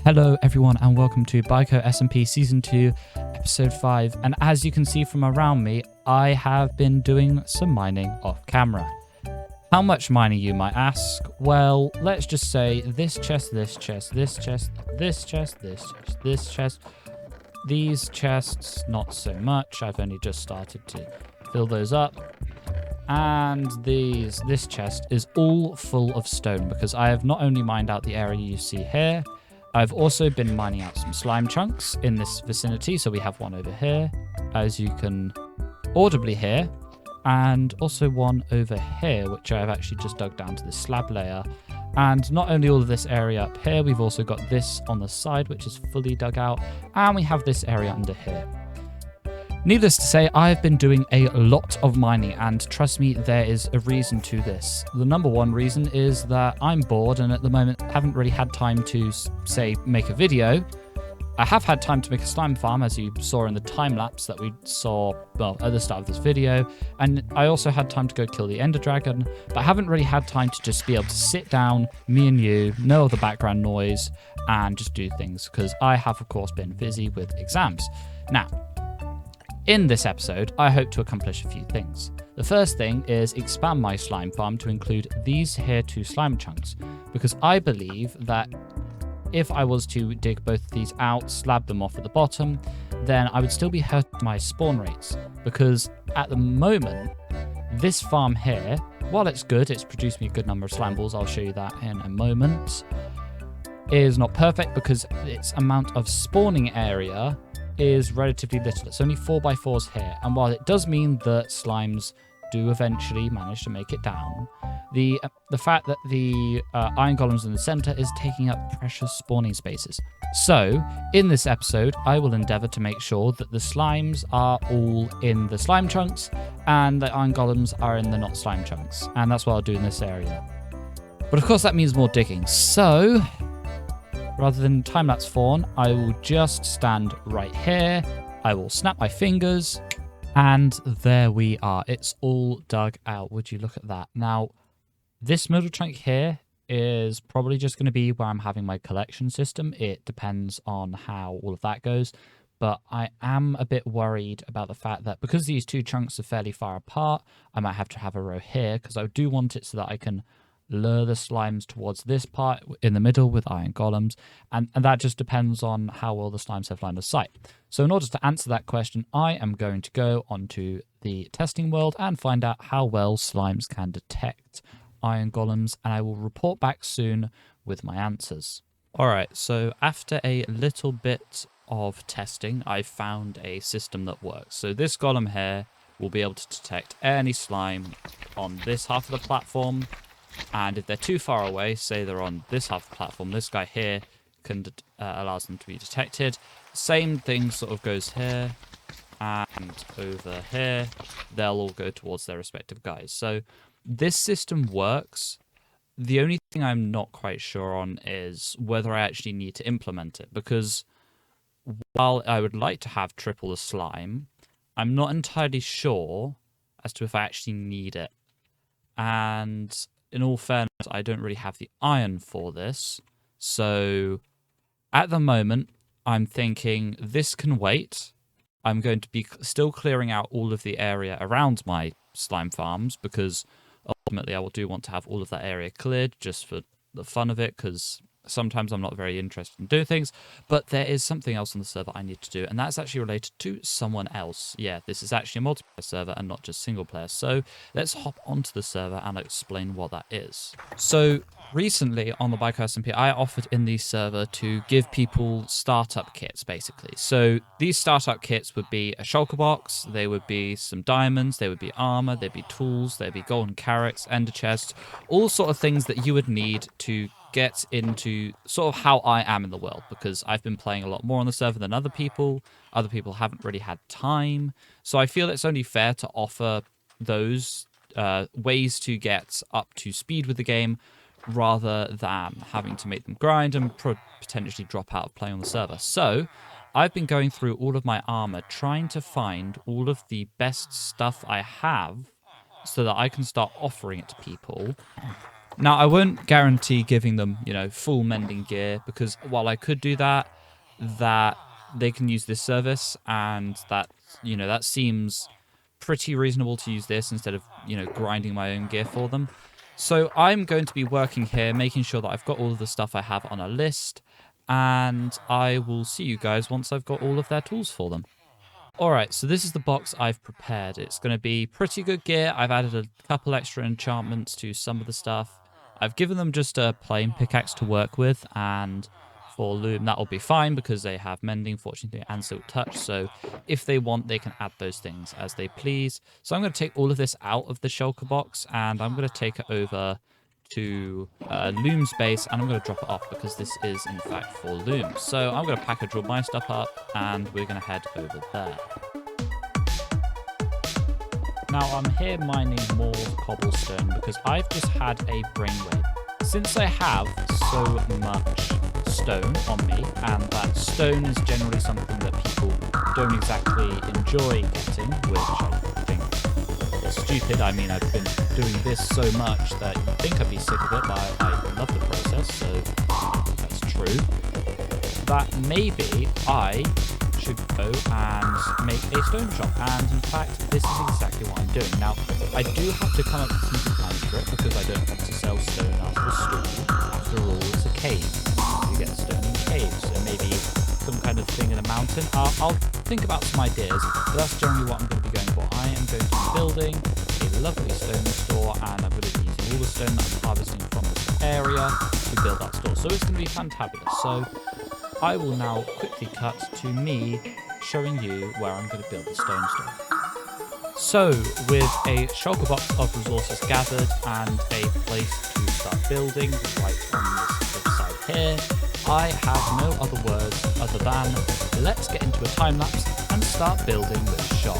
Hello everyone and welcome to BiCo SMP Season 2, Episode 5, and as you can see from around me, I have been doing some mining off camera. How much mining, you might ask? Well, let's just say this chest, this chest, this chest, this chest, this chest, this chest. These chests, not so much. I've only just started to fill those up. And this chest is all full of stone because I have not only mined out the area you see here, I've also been mining out some slime chunks in this vicinity. So we have one over here, as you can audibly hear, and also one over here, which I've actually just dug down to the slab layer. And not only all of this area up here, we've also got this on the side, which is fully dug out, and we have this area under here. Needless to say, I've been doing a lot of mining, and trust me, there is a reason to this. The number one reason is that I'm bored and at the moment haven't really had time to, say, make a video. I have had time to make a slime farm, as you saw in the time lapse that we saw, well, at the start of this video, and I also had time to go kill the Ender Dragon, but I haven't really had time to just be able to sit down, me and you, no other background noise, and just do things, because I have, of course, been busy with exams. Now, in this episode, I hope to accomplish a few things. The first thing is expand my slime farm to include these here two slime chunks, because I believe that if I was to dig both of these out, slab them off at the bottom, then I would still be hurting my spawn rates, because at the moment, this farm here, while it's good, it's produced me a good number of slime balls, I'll show you that in a moment, is not perfect because its amount of spawning area is relatively little. It's only 4x4s here, and while it does mean that slimes do eventually manage to make it down, the fact that the iron golems in the center is taking up precious spawning spaces. So in this episode, I will endeavor to make sure that the slimes are all in the slime chunks and the iron golems are in the not slime chunks, and that's what I'll do in this area. But of course that means more digging, so rather than time-lapse fawn, I will just stand right here. I will snap my fingers, and there we are. It's all dug out. Would you look at that? Now, this middle chunk here is probably just going to be where I'm having my collection system. It depends on how all of that goes. But I am a bit worried about the fact that because these two chunks are fairly far apart, I might have to have a row here because I do want it so that I can lure the slimes towards this part in the middle with iron golems, and that just depends on how well the slimes have line of sight. So in order to answer that question, I am going to go onto the testing world and find out how well slimes can detect iron golems, and I will report back soon with my answers. Alright, so after a little bit of testing, I found a system that works. So this golem here will be able to detect any slime on this half of the platform, and if they're too far away, say they're on this half of the platform, this guy here can allows them to be detected. Same thing sort of goes here and over here. They'll all go towards their respective guys. So this system works. The only thing I'm not quite sure on is whether I actually need to implement it, because while I would like to have triple the slime, I'm not entirely sure as to if I actually need it. And in all fairness, I don't really have the iron for this. So at the moment, I'm thinking this can wait. I'm going to be still clearing out all of the area around my slime farms, because ultimately I do want to have all of that area cleared just for the fun of it, because sometimes I'm not very interested in doing things. But there is something else on the server I need to do, and that's actually related to someone else. Yeah, this is actually a multiplayer server and not just single player. So let's hop onto the server and explain what that is. So recently on the BiCo SMP, I offered in the server to give people startup kits, basically. So these startup kits would be a shulker box, they would be some diamonds, they would be armor, they'd be tools, there'd be golden carrots, ender chests, all sort of things that you would need to get into sort of how I am in the world, because I've been playing a lot more on the server than other people. Other people haven't really had time. So I feel it's only fair to offer those ways to get up to speed with the game, rather than having to make them grind and potentially drop out of playing on the server. So I've been going through all of my armor, trying to find all of the best stuff I have so that I can start offering it to people. Now, I won't guarantee giving them, full mending gear, because while I could do that, that they can use this service, and that seems pretty reasonable to use this instead of, grinding my own gear for them. So I'm going to be working here, making sure that I've got all of the stuff I have on a list, and I will see you guys once I've got all of their tools for them. Alright, so this is the box I've prepared. It's going to be pretty good gear. I've added a couple extra enchantments to some of the stuff. I've given them just a plain pickaxe to work with, and for loom that'll be fine because they have mending, fortunately, and silk touch, so if they want they can add those things as they please. So I'm going to take all of this out of the shulker box, and I'm going to take it over to Loom's base, and I'm going to drop it off because this is in fact for Loom. So I'm going to package all my stuff up and we're going to head over there. Now I'm here mining more cobblestone because I've just had a brainwave. Since I have so much stone on me, and that stone is generally something that people don't exactly enjoy getting, which I think is stupid. I mean, I've been doing this so much that you'd think I'd be sick of it, but I love the process, so that's true. That maybe I should go and make a stone shop, and in fact this is exactly what I'm doing. Now I do have to come up with some plans for it because I don't want to sell stone after a store. After all, it's a cave. You get stone in caves, so maybe some kind of thing in a mountain. I'll think about some ideas, but that's generally what I'm going to be going for. I am going to be building a lovely stone store, and I'm going to be using all the stone that I'm harvesting from this area to build that store. So it's going to be fantabulous. So I will now quickly cut to me showing you where I'm going to build the stone store. So, with a shulker box of resources gathered and a place to start building right on this side here, I have no other words other than let's get into a time lapse and start building this shop.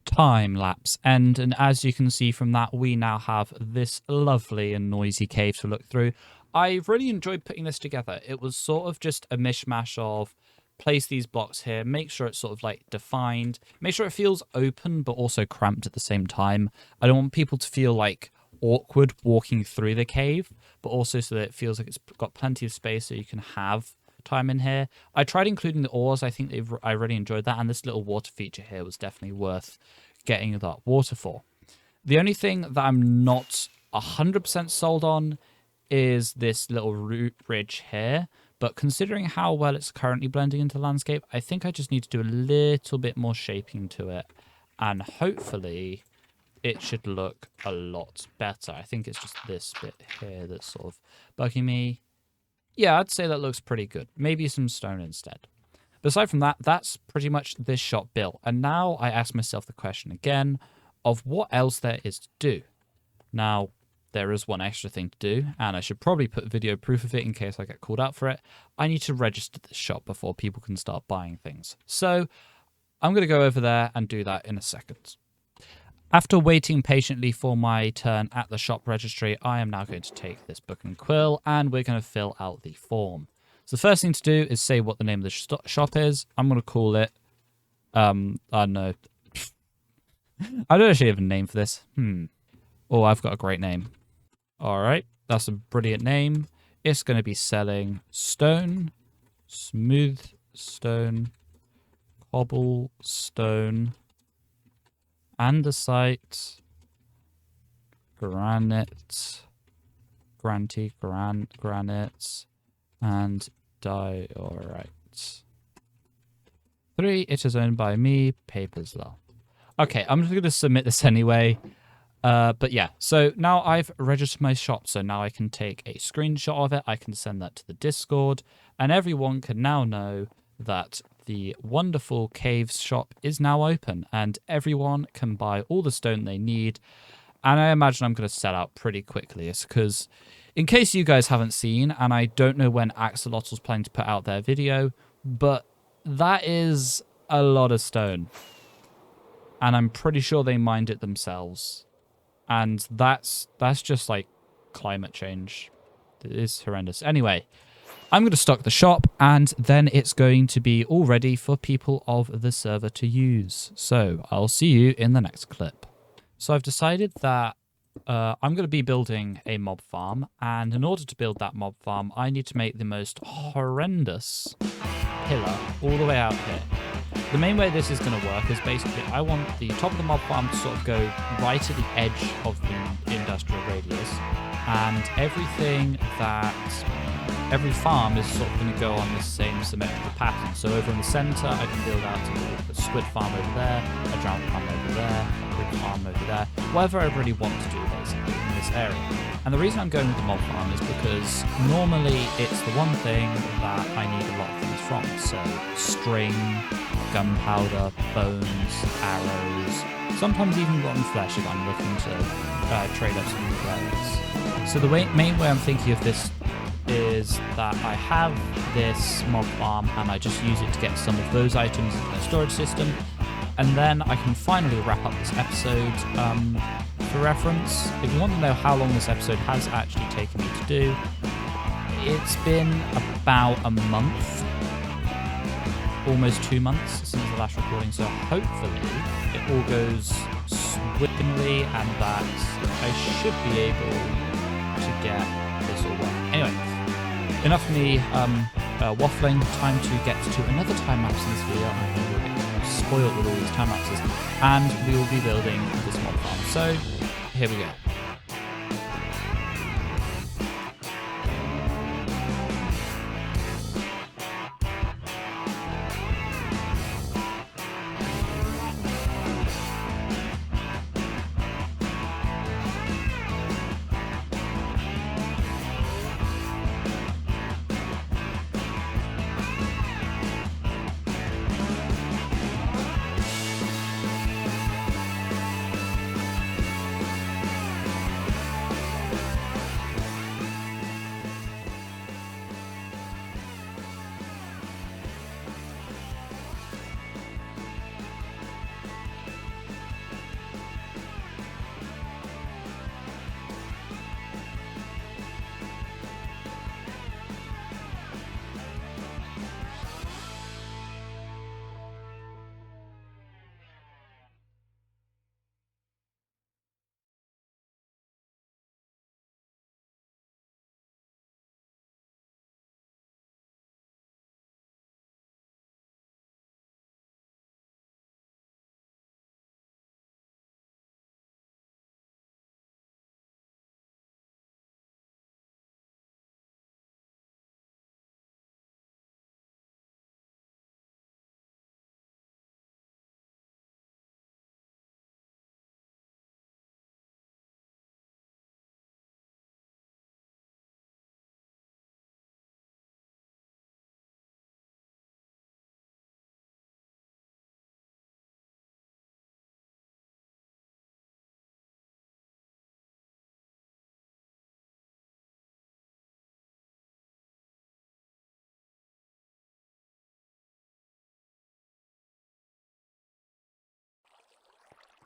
Time lapse end, and as you can see from that, we now have this lovely and noisy cave to look through. I've really enjoyed putting this together. It was sort of just a mishmash of place these blocks here, make sure it's sort of like defined, make sure it feels open but also cramped at the same time. I don't want people to feel like awkward walking through the cave, but also so that it feels like it's got plenty of space so you can have time in here. I tried including the ores. I think I really enjoyed that, and this little water feature here was definitely worth getting that water for. The only thing that I'm not 100% sold on is this little root ridge here, But considering how well it's currently blending into the landscape, I think I just need to do a little bit more shaping to it. And hopefully it should look a lot better. I think it's just this bit here that's sort of bugging me. Yeah, I'd say that looks pretty good. Maybe some stone instead. But aside from that, that's pretty much this shot built. And now I ask myself the question again of what else there is to do. Now, there is one extra thing to do, and I should probably put video proof of it in case I get called out for it. I need to register this shop before people can start buying things. So I'm going to go over there and do that in a second. After waiting patiently for my turn at the shop registry, I am now going to take this book and quill, and we're going to fill out the form. So the first thing to do is say what the name of the shop is. I'm going to call it, I don't know. I don't actually have a name for this. Oh, I've got a great name. All right, that's a brilliant name. It's going to be selling stone, smooth stone, cobblestone, andesite, granite, granite, and diorite. 3, it is owned by me, Paperzlel. Okay, I'm just going to submit this anyway. But yeah, so now I've registered my shop, so now I can take a screenshot of it. I can send that to the Discord, and everyone can now know that the wonderful Caves shop is now open, and everyone can buy all the stone they need. And I imagine I'm going to sell out pretty quickly. It's because, in case you guys haven't seen, and I don't know when Axolotl's planning to put out their video, but that is a lot of stone. And I'm pretty sure they mined it themselves. And that's just like climate change. It is horrendous. Anyway, I'm going to stock the shop, and then it's going to be all ready for people of the server to use. So I'll see you in the next clip. So I've decided that I'm going to be building a mob farm, and in order to build that mob farm, I need to make the most horrendous pillar all the way out here. The main way this is going to work is basically I want the top of the mob farm to sort of go right at the edge of the industrial radius, and every farm is sort of going to go on the same symmetrical pattern. So over in the center, I can build out a squid farm over there, a drowned farm over there, a pig farm over there, whatever I really want to do basically in this area. And the reason I'm going with the mob farm is because normally it's the one thing that I need a lot of things from. So string, gunpowder, bones, arrows, sometimes even rotten flesh if I'm looking to trade up some new areas. So the main way I'm thinking of this is that I have this mob farm and I just use it to get some of those items into my storage system, and then I can finally wrap up this episode. For reference, if you want to know how long this episode has actually taken me to do, it's been about a month, almost 2 months since the last recording, so hopefully it all goes swimmingly and that I should be able to get this all working. Anyway, enough of me waffling. Time to get to another time lapse in this video. I think we'll get spoiled with all these time lapses, and we will be building this mob farm. So here we go.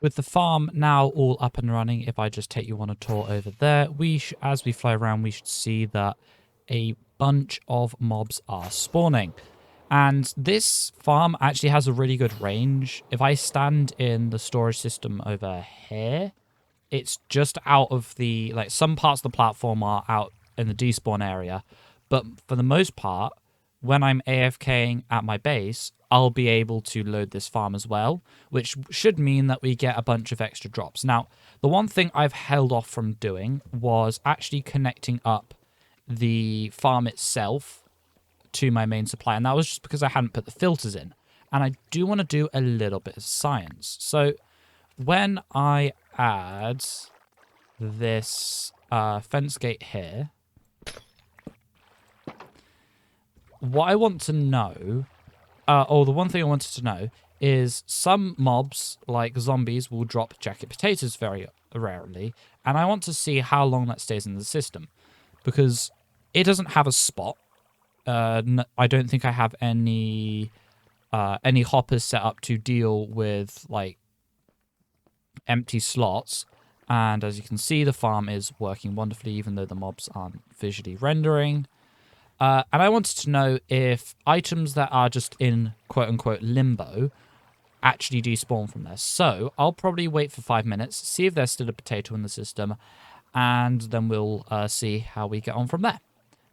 With the farm now all up and running, if I just take you on a tour over there, as we fly around, we should see that a bunch of mobs are spawning. And this farm actually has a really good range. If I stand in the storage system over here, it's just out of the, like, some parts of the platform are out in the despawn area. But for the most part, when I'm AFKing at my base, I'll be able to load this farm as well, which should mean that we get a bunch of extra drops. Now, the one thing I've held off from doing was actually connecting up the farm itself to my main supply, and that was just because I hadn't put the filters in. And I do want to do a little bit of science. So when I add this fence gate here, what I want to know, or the one thing I wanted to know, is some mobs, like zombies, will drop jacket potatoes very rarely, and I want to see how long that stays in the system, because it doesn't have a spot. I don't think I have any hoppers set up to deal with, like, empty slots. And as you can see, the farm is working wonderfully, even though the mobs aren't visually rendering. And I wanted to know if items that are just in quote-unquote limbo actually despawn from there. So I'll probably wait for 5 minutes, see if there's still a potato in the system, and then we'll see how we get on from there.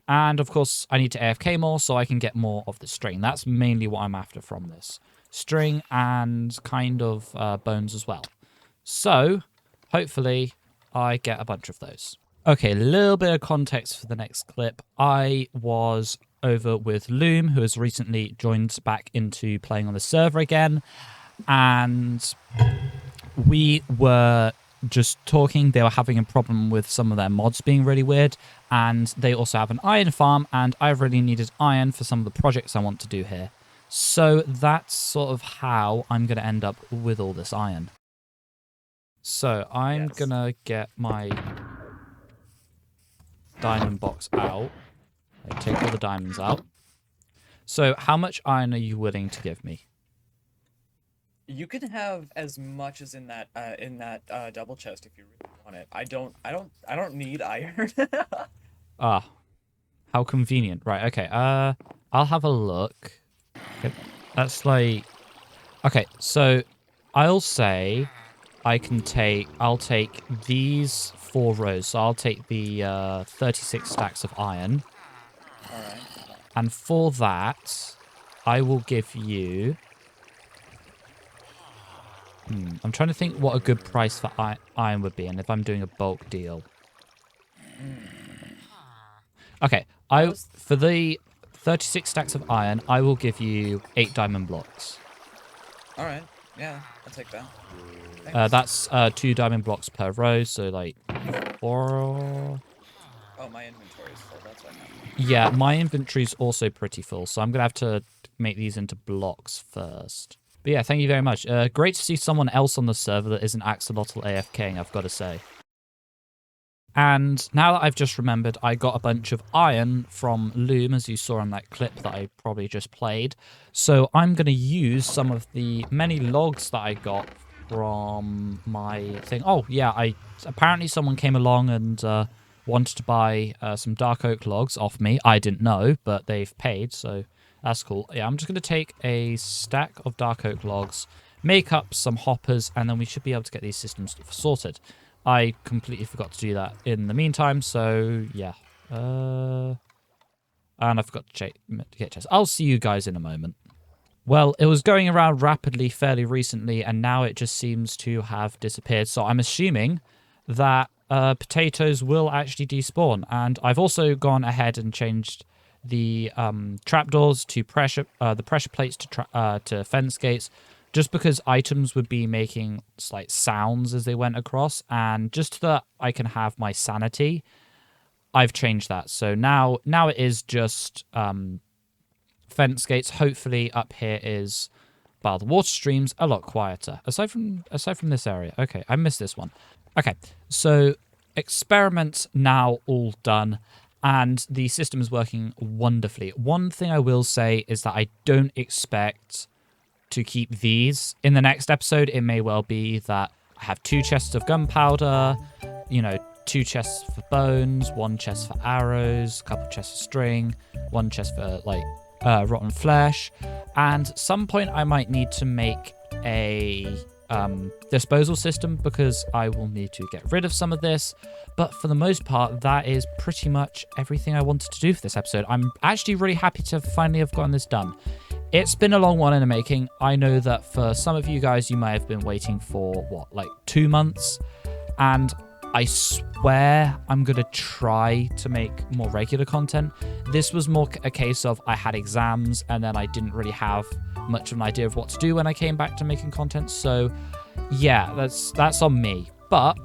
And of course, I need to AFK more so I can get more of the string. That's mainly what I'm after from this. String and kind of bones as well. So hopefully I get a bunch of those. Okay, a little bit of context for the next clip. I was over with Loom, who has recently joined back into playing on the server again. And we were just talking. They were having a problem with some of their mods being really weird. And they also have an iron farm. And I really needed iron for some of the projects I want to do here. So that's sort of how I'm going to end up with all this iron. So I'm going to get my diamond box out. Take all the diamonds out. So how much iron are you willing to give me? You can have as much as in that double chest if you really want it. I don't need iron. Ah, how convenient. Right, okay. I'll have a look. Okay, that's like... Okay, so I'll say I'll take these 4 rows. So I'll take the 36 stacks of iron. Alright. And for that, I will give you... I'm trying to think what a good price for iron would be, and if I'm doing a bulk deal. Okay, for the 36 stacks of iron, I will give you 8 diamond blocks. Alright, yeah, I'll take that. That's 2 diamond blocks per row, so like 4... Oh, my inventory is full, that's what happened. Yeah, my inventory's also pretty full, so I'm going to have to make these into blocks first. But yeah, thank you very much. Great to see someone else on the server that isn't Axolotl AFKing, I've got to say. And now that I've just remembered, I got a bunch of iron from Loom, as you saw on that clip that I probably just played. So I'm going to use some of the many logs that I got from my thing. Oh, yeah, apparently someone came along and wanted to buy some dark oak logs off me. I didn't know, but they've paid, so that's cool. Yeah, I'm just going to take a stack of dark oak logs, make up some hoppers, and then we should be able to get these systems sorted. I completely forgot to do that in the meantime, so yeah. And I forgot to get chest. I'll see you guys in a moment. Well, it was going around rapidly fairly recently, and now it just seems to have disappeared. So I'm assuming that potatoes will actually despawn. And I've also gone ahead and changed the trapdoors to the pressure plates to fence gates, just because items would be making slight sounds as they went across, and just so that I can have my sanity, I've changed that. So now it is just fence gates. Hopefully up here is, well, the water stream's a lot quieter. Aside from this area. Okay, I missed this one. Okay, so experiments now all done, and the system is working wonderfully. One thing I will say is that I don't expect to keep these in the next episode. It may well be that I have 2 chests of gunpowder, you know, 2 chests for bones, 1 chest for arrows, a couple chests of string, 1 chest for like rotten flesh, and some point I might need to make a disposal system because I will need to get rid of some of this. But for the most part, that is pretty much everything I wanted to do for this episode. I'm actually really happy to finally have gotten this done. It's been a long one in the making. I know that for some of you guys, you may have been waiting for, what, like 2 months? And I swear I'm going to try to make more regular content. This was more a case of I had exams and then I didn't really have much of an idea of what to do when I came back to making content. So yeah, that's on me. But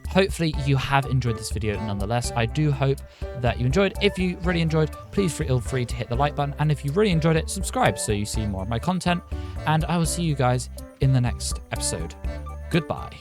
hopefully you have enjoyed this video nonetheless. I do hope that you enjoyed. If you really enjoyed, please feel free to hit the like button. And if you really enjoyed it, subscribe so you see more of my content. And I will see you guys in the next episode. Goodbye.